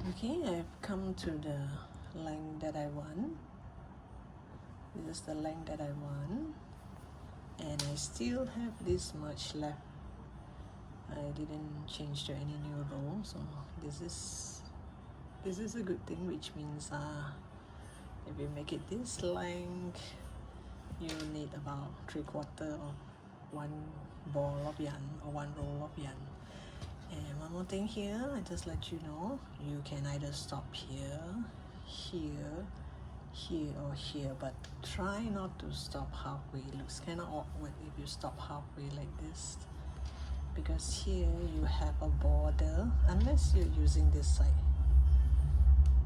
Okay, I've come to the length that I want. This is the length that I want, and I still have this much left. I didn't change to any new row, so this is a good thing, which means if you make it this length, you need about 3/4 of one ball of yarn or one roll of yarn. And one more thing here, I just let you know, you can either stop here, here, here or here, but try not to stop halfway. It looks kind of awkward if you stop halfway like this, because here you have a border, unless you're using this side.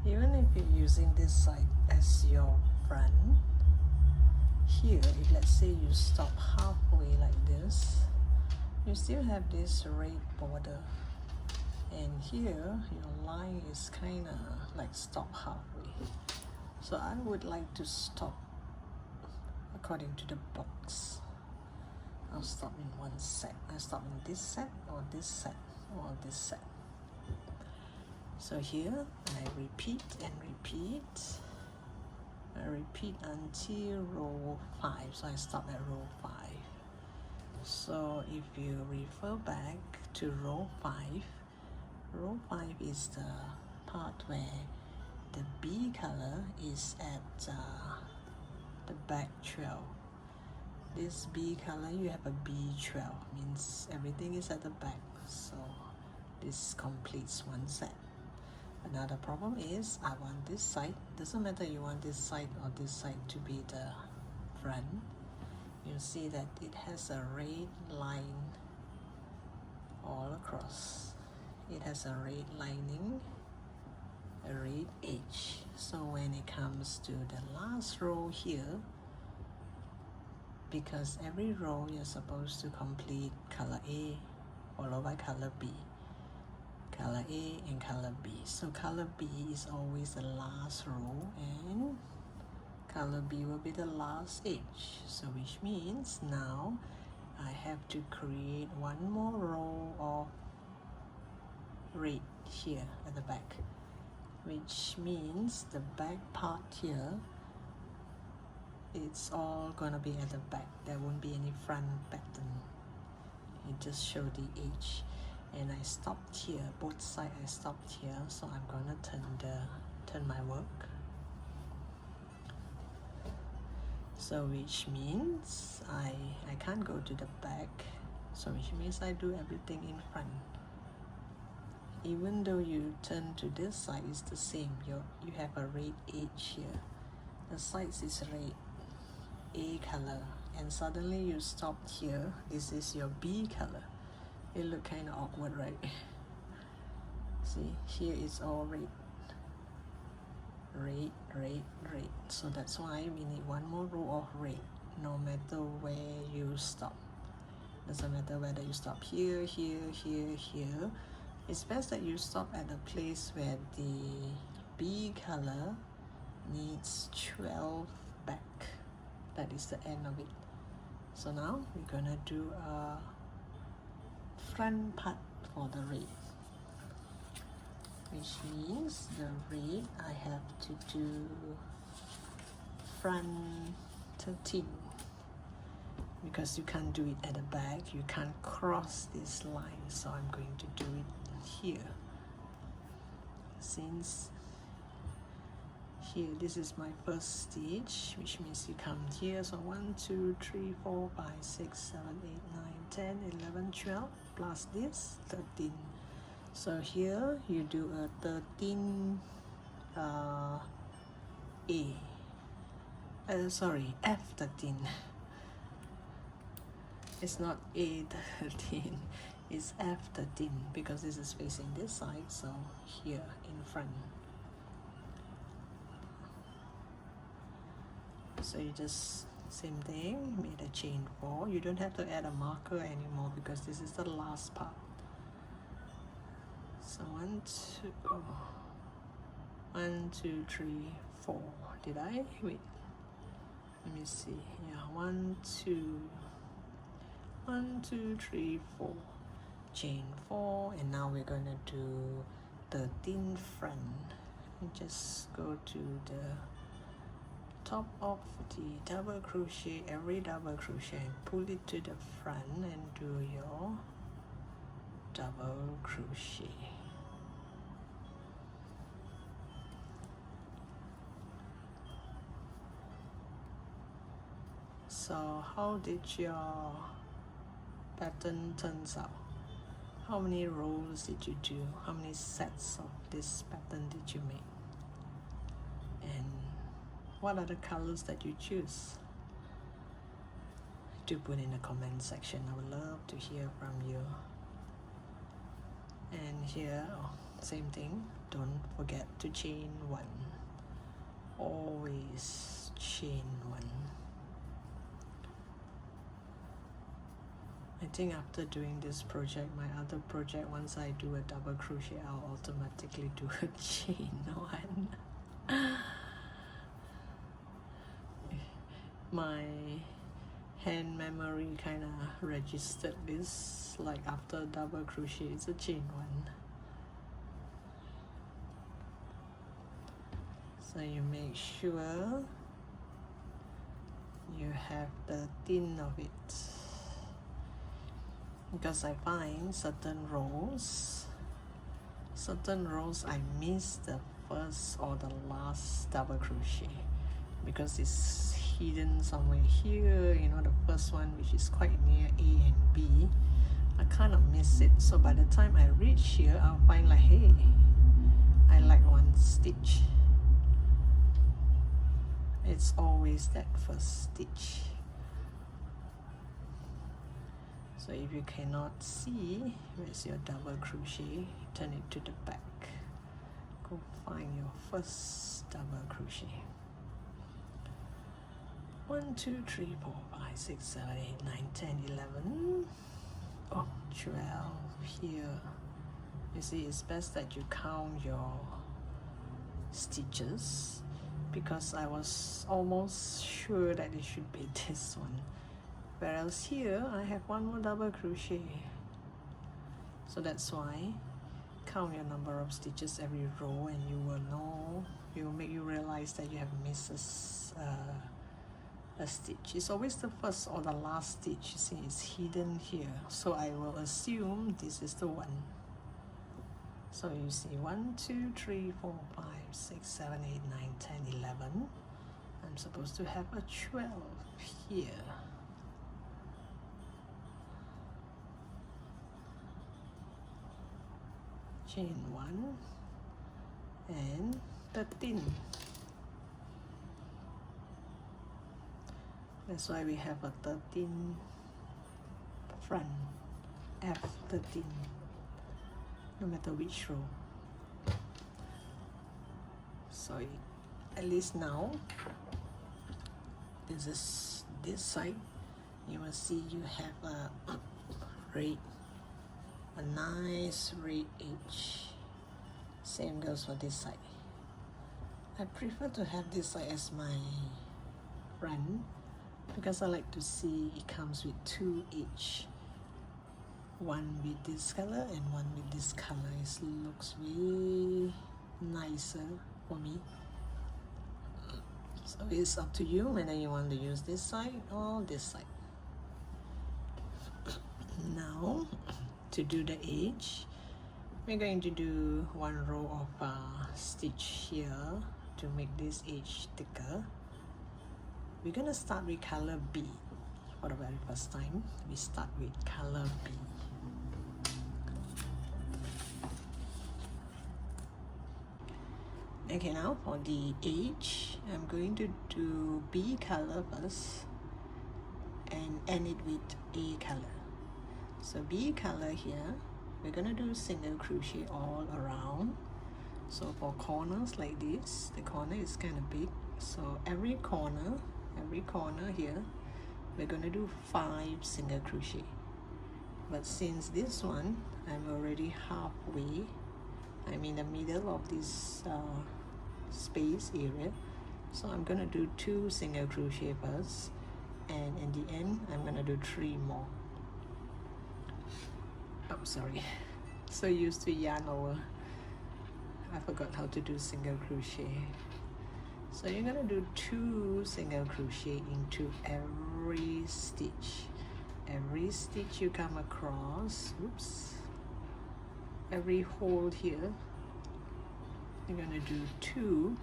Even if you're using this side as your front, here, if let's say you stop halfway like this, you still have this red border, and here your line is kind of like stop halfway. So I would like to stop according to the box. I'll stop in one set. I stop in this set or this set or this set. So here I repeat and repeat. I repeat until row 5. So I stop at row 5. So if you refer back to row 5 is the part where the B color is at the back 12. This B color, you have a B12, means everything is at the back, so this completes one set. Another problem is I want this side, doesn't matter you want this side or this side to be the front. You see that it has a red line all across. It has a red lining, a red edge. So when it comes to the last row here, because every row you're supposed to complete color A followed by color B, color A and color B. So color B is always the last row and color B will be the last edge. So which means now I have to create one more row of red here at the back, which means the back part here, it's all gonna be at the back. There won't be any front pattern. It just show the edge. And I stopped here, both sides I stopped here, so I'm gonna turn my work. So which means I can't go to the back, so which means I do everything in front. Even though you turn to this side, it's the same. You have a red edge here. The sides is red, A color, and suddenly you stopped here. This is your B color. It look kind of awkward, right? See, here is all red. Red, red, red. So that's why we need one more row of red, no matter where you stop. Doesn't matter whether you stop here, here, here, here. It's best that you stop at a place where the B color needs 12 back. That is the end of it. So now we're gonna do a front part for the red, which means the red I have to do front 13, because you can't do it at the back, you can't cross this line, so I'm going to do it here. Since here, this is my first stitch, which means you come here, so 1, 2, 3, 4, 5, 6, 7, 8, 9, 10, 11, 12, plus this, 13. So here you do a 13 F13. It's not A13, it's F13, because this is facing this side, so here in front. So you just, same thing, made a chain 4. You don't have to add a marker anymore because this is the last part. So 1, 2, 3, 4. Did I? Wait. Let me see. Yeah, 1, 2, 3, 4. Chain 4, and now we're gonna do 13 front. And just go to the top of the double crochet, every double crochet, and pull it to the front and do your double crochet. So how did your pattern turns out? How many rows did you do? How many sets of this pattern did you make? And what are the colors that you choose? Do put in the comment section. I would love to hear from you. And here, same thing. Don't forget to chain one. Always chain one. I think after doing this project, my other project, once I do a double crochet, I'll automatically do a chain one. My hand memory kind of registered this, like after double crochet, it's a chain one. So you make sure you have the thin of it. Because I find certain rows I miss the first or the last double crochet because it's hidden somewhere here, you know, the first one, which is quite near A and B. I kind of miss it, so by the time I reach here, I'll find like, hey, I like one stitch. It's always that first stitch. So if you cannot see where's your double crochet, turn it to the back. Go find your first double crochet. 1, 2, 3, 4, 5, 6, 7, 8, 9, 10, 11. Oh, 12 here. You see, it's best that you count your stitches because I was almost sure that it should be this one. Whereas here I have one more double crochet, so that's why count your number of stitches every row and you will know, it will make you realize that you have missed a stitch. It's always the first or the last stitch, you see, it's hidden here, so I will assume this is the one. So you see 1, 2, 3, 4, 5, 6, 7, 8, 9, 10, 11. I'm supposed to have a 12 here. Chain 1 and 13. That's why we have a 13 front, F13, no matter which row. So at least now, this is this side. You will see you have a red, a nice red edge. Same goes for this side. I prefer to have this side as my front because I like to see it comes with 2 each. One with this color and one with this color. It looks way nicer for me. So it's up to you whether you want to use this side or this side. Now, to do the edge, we're going to do one row of stitch here to make this edge thicker. We're going to start with color B. For the very first time, we start with color B. Okay, now for the edge, I'm going to do B color first and end it with A color. So B color here, we're gonna do single crochet all around. So for corners like this, the corner is kind of big. So every corner here, we're gonna do 5 single crochet. But since this one, I'm already halfway, I'm in the middle of this space area, so I'm gonna do 2 single crochet first, and in the end I'm gonna do 3 more. Oh, sorry, so used to yarn over. I forgot how to do single crochet. So you're gonna do 2 single crochet into every stitch. Every stitch you come across, oops, every hole here, you're gonna do 2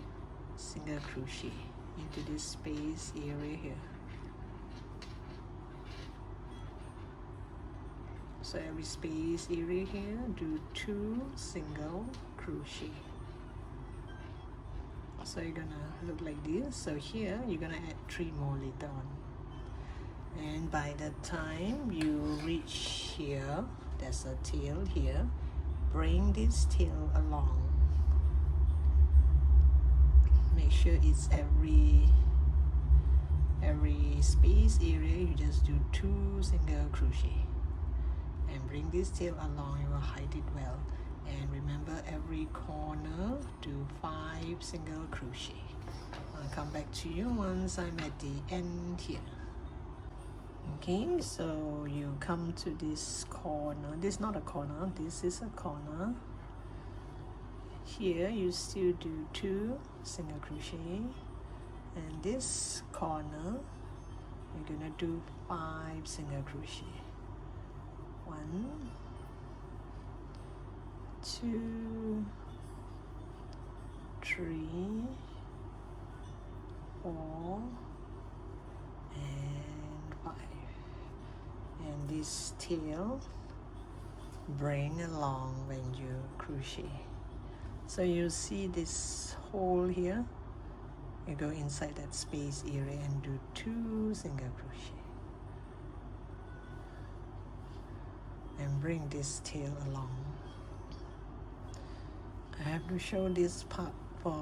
single crochet into this space area here. So every space area here, do 2 single crochet. So you're gonna look like this. So here you're gonna add 3 more later on. And by the time you reach here, there's a tail here, bring this tail along. Make sure it's every space area, you just do 2 single crochet and bring this tail along. You will hide it well. And remember, every corner do 5 single crochet. I'll come back to you once I'm at the end here. Okay, so you come to this corner. This is not a corner, this is a corner. Here you still do 2 single crochet, and this corner you're gonna do 5 single crochet. 1, 2, 3, 4, and 5. And this tail bring along when you crochet. So you see this hole here, you go inside that space area and do 2 single crochet and bring this tail along. I have to show this part for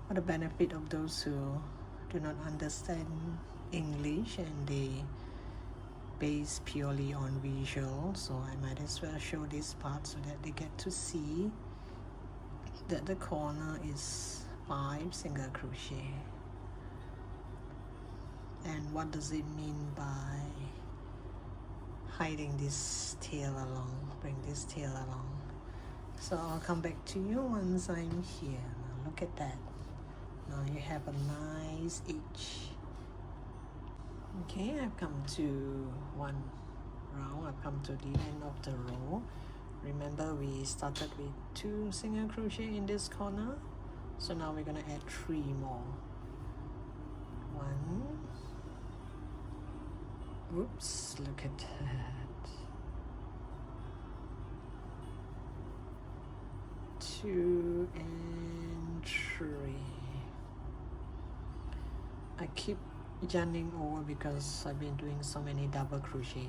the benefit of those who do not understand English and they base purely on visual, so I might as well show this part so that they get to see that the corner is 5 single crochet. And what does it mean by hiding this tail along, bring this tail along? So I'll come back to you once I'm here. Now look at that. Now you have a nice edge. Okay, I've come to one round. I've come to the end of the row. Remember, we started with 2 single crochet in this corner. So now we're gonna add 3 more. 1. Whoops, look at that. 2 and 3. I keep yarning over because I've been doing so many double crochet.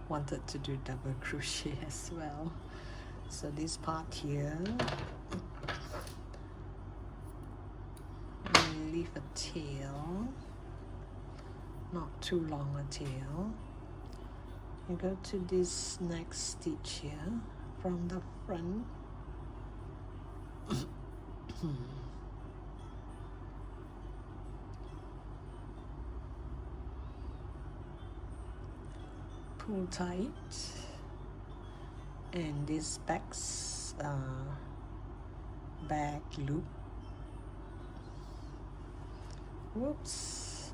Wanted to do double crochet as well. So this part here, we leave a tail, not too long a tail. You go to this next stitch here from the front. Pull tight, and this back loop. Whoops!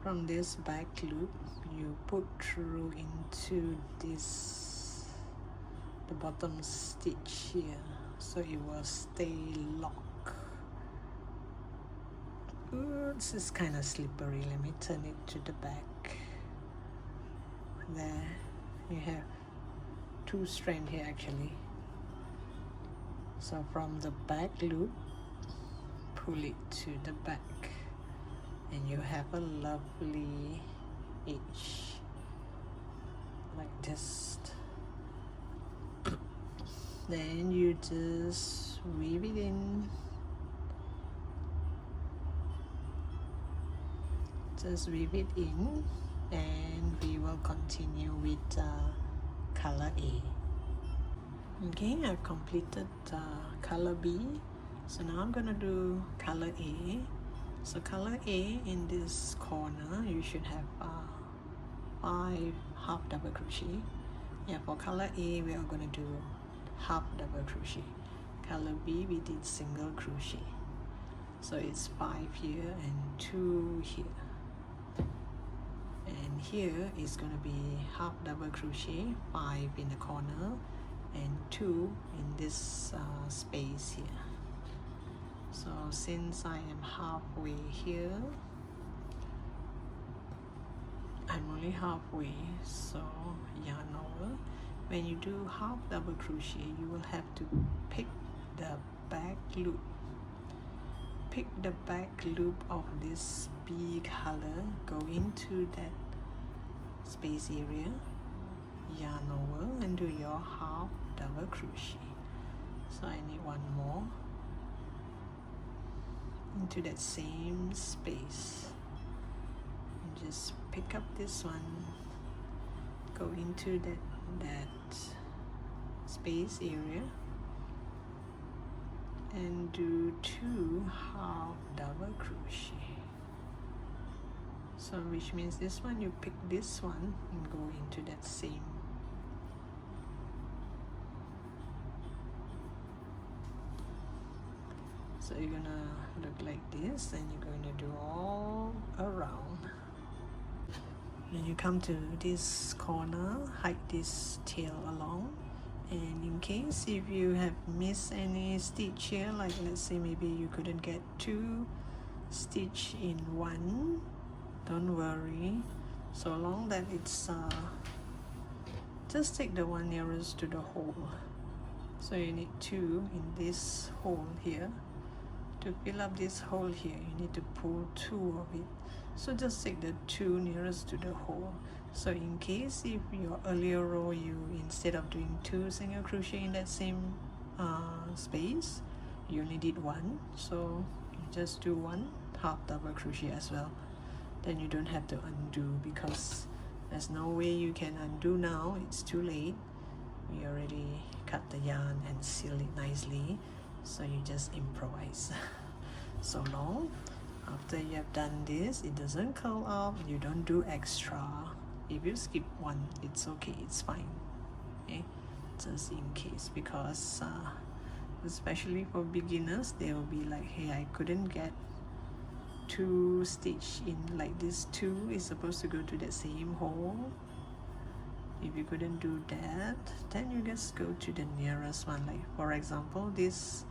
From this back loop, you put through into this the bottom stitch here, so it will stay locked. Ooh, this is kind of slippery. Let me turn it to the back. There you have 2 strands here actually. So from the back loop, pull it to the back, and you have a lovely edge like this. Then you just weave it in. Just weave it in, and we will continue with color A. Okay, I've completed color B, so now I'm gonna do color A. So color A, in this corner you should have 5 half double crochet. Yeah, for color A we are gonna do half double crochet. Color B we did single crochet, so it's 5 here and 2 here, and here is going to be half double crochet, 5 in the corner and 2 in this space here. So since I am halfway here, I'm only halfway, so yarn over. When you do half double crochet, you will have to pick the back loop. Pick the back loop of this B color, go into that space area, yarn over and do your half double crochet. So I need one more into that same space. And just pick up this one, go into that space area and do 2 half double crochet. So which means this one you pick this one and go into that same. So you're gonna look like this, and you're going to do all around. When you come to this corner, hide this tail along, and in case if you have missed any stitch here, like let's say maybe you couldn't get 2 stitch in one, don't worry, so long that it's just take the one nearest to the hole. So you need 2 in this hole here. To fill up this hole here, you need to pull 2 of it. So just take the 2 nearest to the hole. So in case if your earlier row you, instead of doing 2 single crochet in that same space, you only did 1, so you just do 1 half double crochet as well. Then you don't have to undo, because there's no way you can undo now, it's too late. We already cut the yarn and seal it nicely, so you just improvise. So long, after you have done this, it doesn't curl up, you don't do extra. If you skip one, it's okay, it's fine. Okay, just in case, because especially for beginners, they will be like, hey, I couldn't get 2 stitch in, like this 2 is supposed to go to the same hole. If you couldn't do that, then you just go to the nearest one. Like for example, this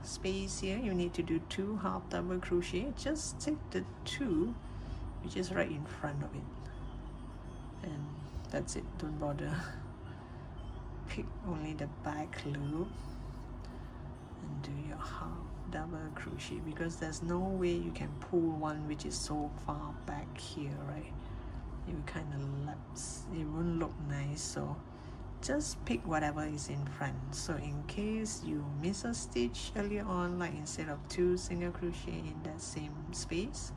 space here, you need to do 2 half double crochet. Just take the 2 which is right in front of it, and that's it. Don't bother. Pick only the back loop and do your half double crochet, because there's no way you can pull one which is so far back here, right? It will kind of lapse, it won't look nice. So just pick whatever is in front. So in case you miss a stitch earlier on, like instead of 2 single crochet in that same space,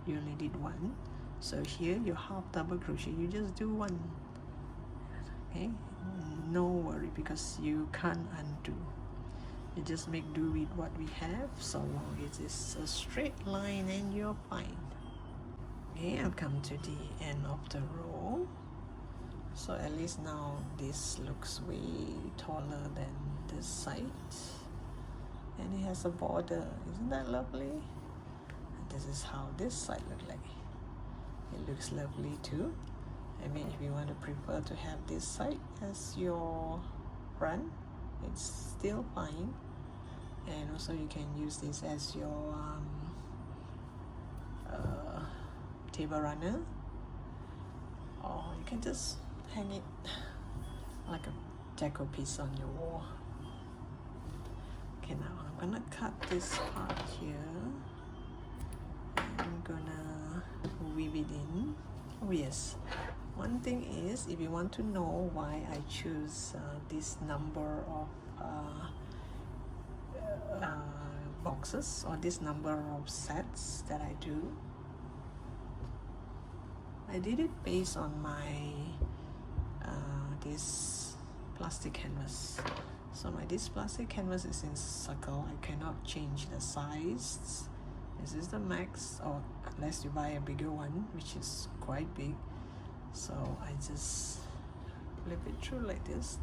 you only did 1. So here your half double crochet, you just do 1. Okay, no worry, because you can't undo. You just make do with what we have, so long it is a straight line and you're fine. Okay, I've come to the end of the row. So at least now this looks way taller than this side, and it has a border. Isn't that lovely? And this is how this side looks like. It looks lovely too. I mean, if you want to prefer to have this side as your front, it's still fine. And also you can use this as your table runner, or you can just hang it like a deco piece on your wall. Okay, now I'm gonna cut this part here. I'm gonna weave it in. Oh yes, one thing is, if you want to know why I choose this number of boxes, or this number of sets that I do, I did it based on my this plastic canvas. So this plastic canvas is in circle. I cannot change the size. This is the max, or unless you buy a bigger one, which is quite big. So I just flip it through like this,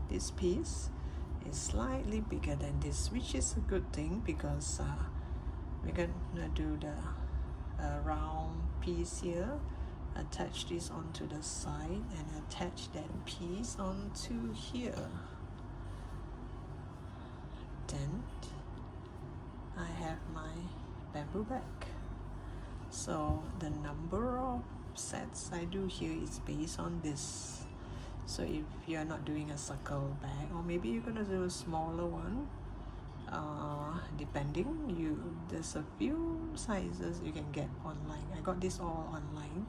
this piece is slightly bigger than this, which is a good thing because we're gonna do the round piece here, attach this onto the side and attach that piece onto here. Then I have my bamboo bag. So the number of sets I do here is based on this. So if you're not doing a circle bag, or maybe you're gonna do a smaller one, depending, there's a few sizes you can get online. I got this all online.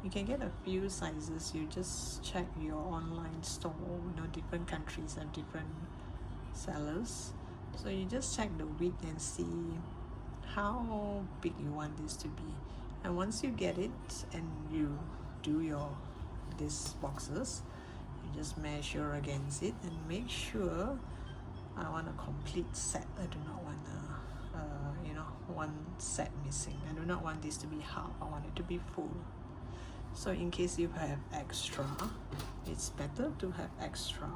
You can get a few sizes. You just check your online store. Different countries have different sellers, so you just check the width and see how big you want this to be. And once you get it and you do these boxes, you just measure against it and make sure I want a complete set. I do not want one set missing. I do not want this to be half. I want it to be full. So in case you have extra, it's better to have extra.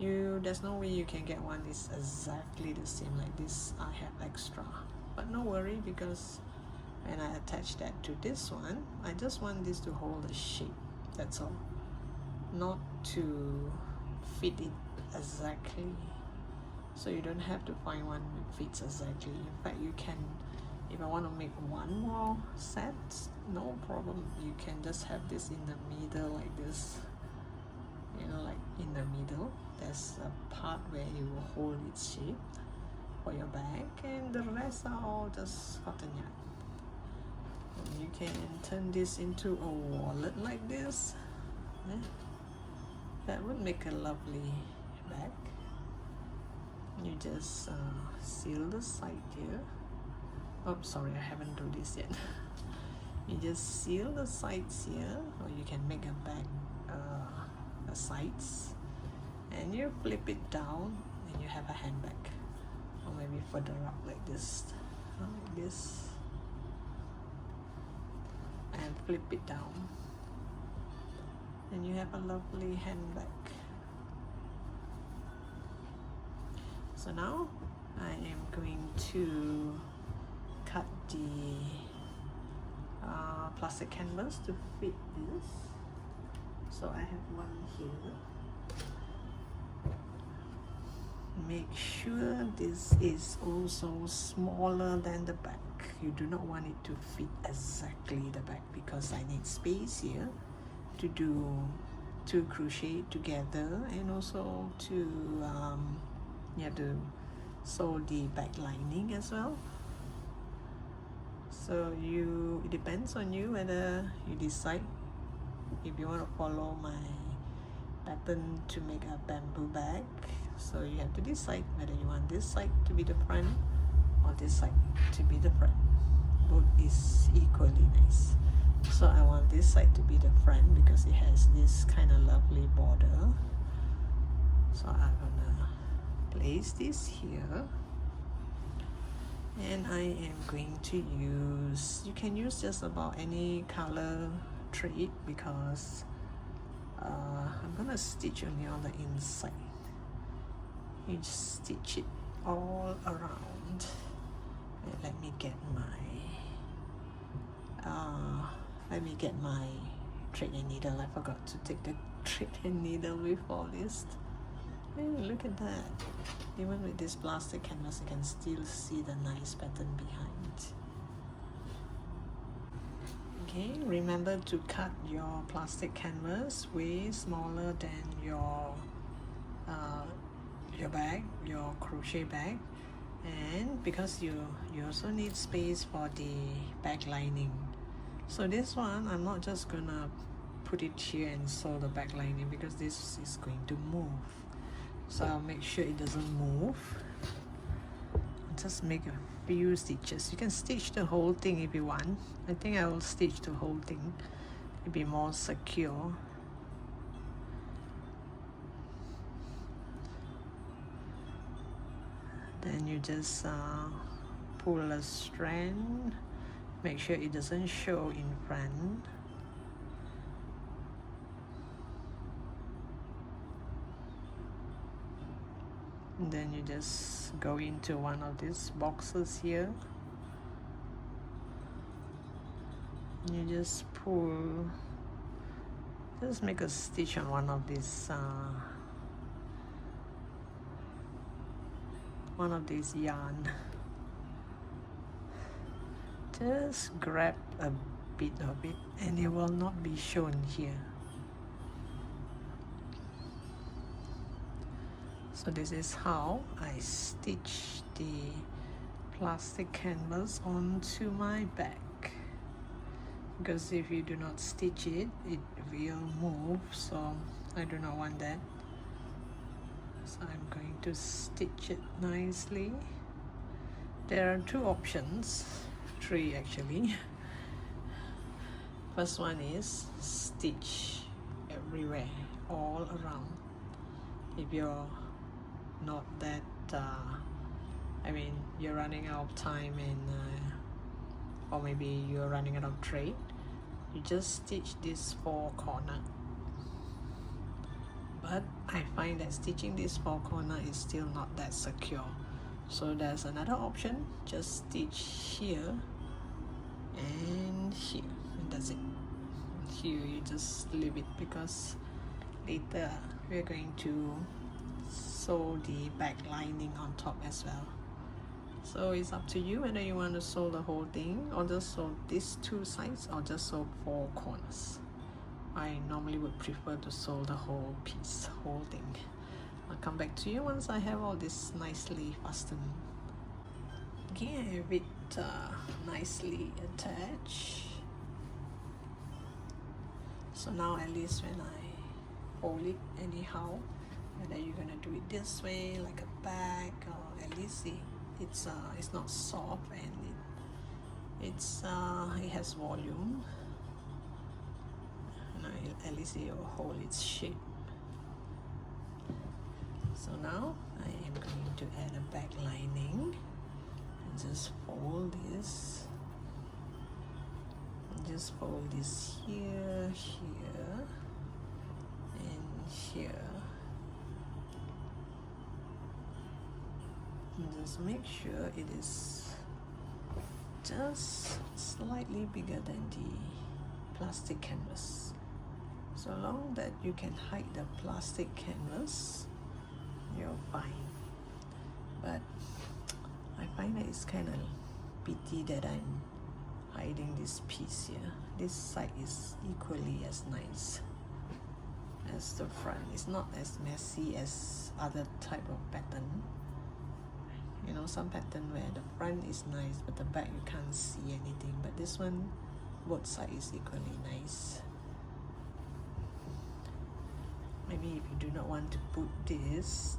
There's no way you can get one is exactly the same like this. I have extra, but no worry, because when I attach that to this one, I just want this to hold the shape, that's all, not to fit it exactly. So you don't have to find one that fits exactly. In fact, you can, if I want to make one more set, no problem, you can just have this in the middle like this, like in the middle there's a part where it will hold its shape for your bag, and the rest are all just cotton yarn. And you can turn this into a wallet like this. That would make a lovely bag. You just seal the side here. Oh, sorry, I haven't done this yet. You just seal the sides here, or you can make a bag the sides, and you flip it down and you have a handbag, or maybe further up like this, and flip it down and you have a lovely handbag. So now I am going to cut the plastic canvas to fit this. So I have one here. Make sure this is also smaller than the back. You do not want it to fit exactly the back, because I need space here to crochet together, and also to you have to sew the back lining as well. So it depends on you whether you decide if you want to follow my pattern to make a bamboo bag. So you have to decide whether you want this side to be the front or this side to be the front. Both is equally nice. So I want this side to be the front because it has this kind of lovely border. So I'm gonna place this here, and I am going to use, you can use just about any color thread, because I'm gonna stitch only on the inside. You just stitch it all around. And let me get my thread and needle. I forgot to take the thread and needle with all this. Hey, look at that. Even with this plastic canvas, you can still see the nice pattern behind. Okay, remember to cut your plastic canvas way smaller than your bag, your crochet bag, and because you also need space for the back lining. So this one, I'm not just gonna put it here and sew the back lining, because this is going to move. So I'll make sure it doesn't move. Just make a few stitches. You can stitch the whole thing if you want. I think I will stitch the whole thing to be more secure. Then you just pull a strand, make sure it doesn't show in front. And then you just go into one of these boxes here. You just pull, just make a stitch on one of these yarn. Just grab a bit of it and it will not be shown here. So this is how I stitch the plastic canvas onto my bag. Because if you do not stitch it, it will move, so I do not want that. So I'm going to stitch it nicely. There are two options, three actually. First one is stitch everywhere, all around. If you're not that, you're running out of time and or maybe you're running out of thread, you just stitch this 4 corner. But I find that stitching this 4 corner is still not that secure. So there's another option, just stitch here and here, and that's it. Here you just leave it because later we're going to sew the back lining on top as well. So it's up to you whether you want to sew the whole thing or just sew these 2 sides or just sew 4 corners. I normally would prefer to sew the whole piece, whole thing. I'll come back to you once I have all this nicely fastened. Okay, I have it nicely attached. So now at least when I fold it anyhow, whether you're gonna do it this way like a bag, or at least it's not soft and it has volume. At least it will hold its shape. So now I am going to add a back lining and just fold this. Just fold this here, here, and here. And just make sure it is just slightly bigger than the plastic canvas. So long that you can hide the plastic canvas, you're fine. But I find that it's kind of pity that I'm hiding this piece here. This side is equally as nice as the front. It's not as messy as other type of pattern. You know, some pattern where the front is nice but the back you can't see anything, but this one both sides is equally nice. Maybe if you do not want to put this,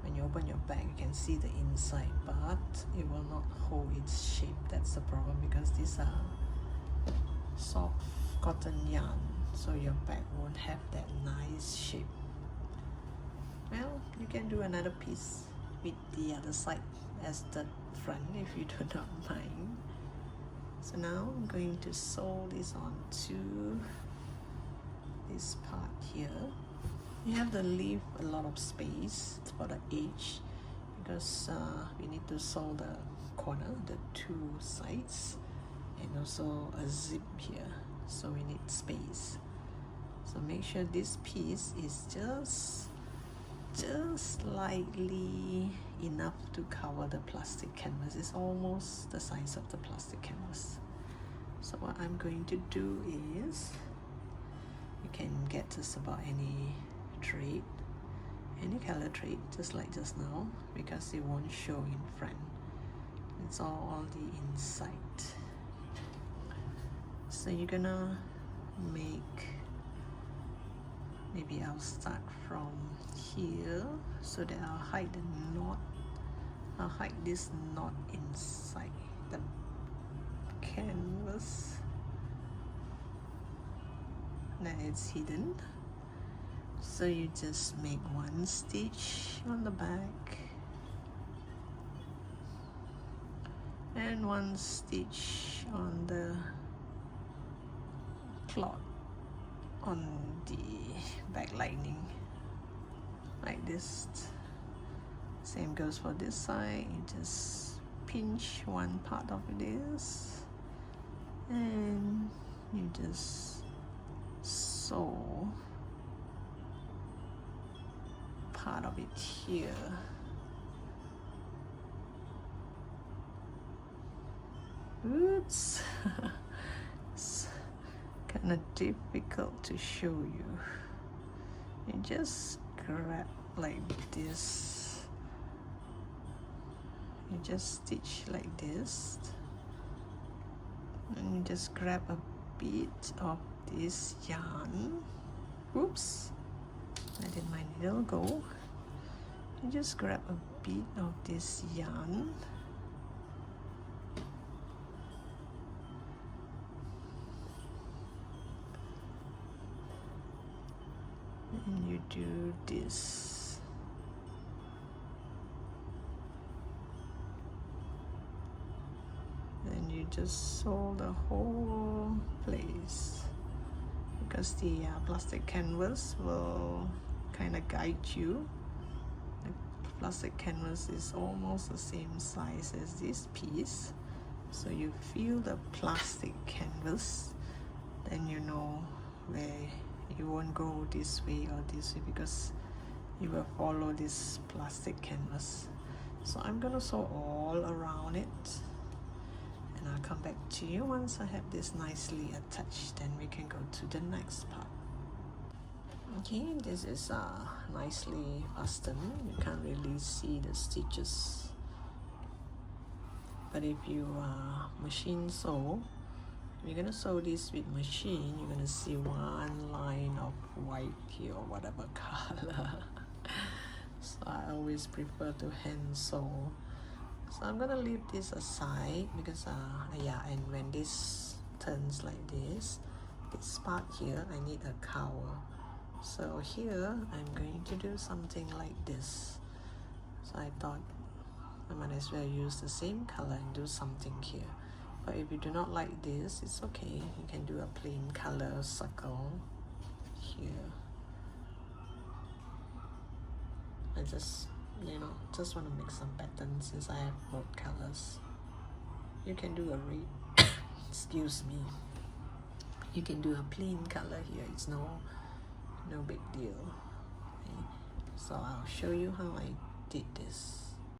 when you open your bag you can see the inside, but it will not hold its shape. That's the problem, because these are soft cotton yarn, so your bag won't have that nice shape. Well, you can do another piece with the other side as the front if you do not mind. So now I'm going to sew this onto this part here. You have to leave a lot of space for the edge because we need to sew the corner, the 2 sides, and also a zip here, so we need space. So make sure this piece is just slightly enough to cover the plastic canvas. It's almost the size of the plastic canvas. So what I'm going to do is, you can get just about any thread, any color thread, just like just now, because it won't show in front. It's all on the inside. So you're gonna make, maybe I'll start from here so that I'll hide the knot. I'll hide this knot inside the canvas. Then it's hidden. So you just make 1 stitch on the back and 1 stitch on the cloth on the back lining, like this. Same goes for this side. You just pinch one part of this and you just sew part of it here. Oops. It's kind of difficult to show you. You just grab like this. You just stitch like this. And you just grab a bit of this yarn. Oops. I did my needle go. You just grab a bit of this yarn. And you do this. Then you just sew the whole place, because the plastic canvas will kind of guide you. The plastic canvas is almost the same size as this piece, so you feel the plastic canvas, then you know where you won't go this way or this way, because you will follow this plastic canvas. So I'm gonna sew all around it, and I'll come back to you once I have this nicely attached. Then we can go to the next part. Okay, this is nicely fastened. You can't really see the stitches, but if you machine sew, if you're gonna sew this with machine, you're gonna see one line of white here or whatever color. So I always prefer to hand sew. So I'm gonna leave this aside because yeah, and when this turns like this part here, I need a cowl. So here I'm going to do something like this. So I thought I might as well use the same color and do something here. But if you do not like this, it's okay. You can do a plain color circle here. I just, just want to make some patterns since I have both colors. You can do a red, excuse me. You can do a plain color here. It's no big deal. Okay. So I'll show you how I did this.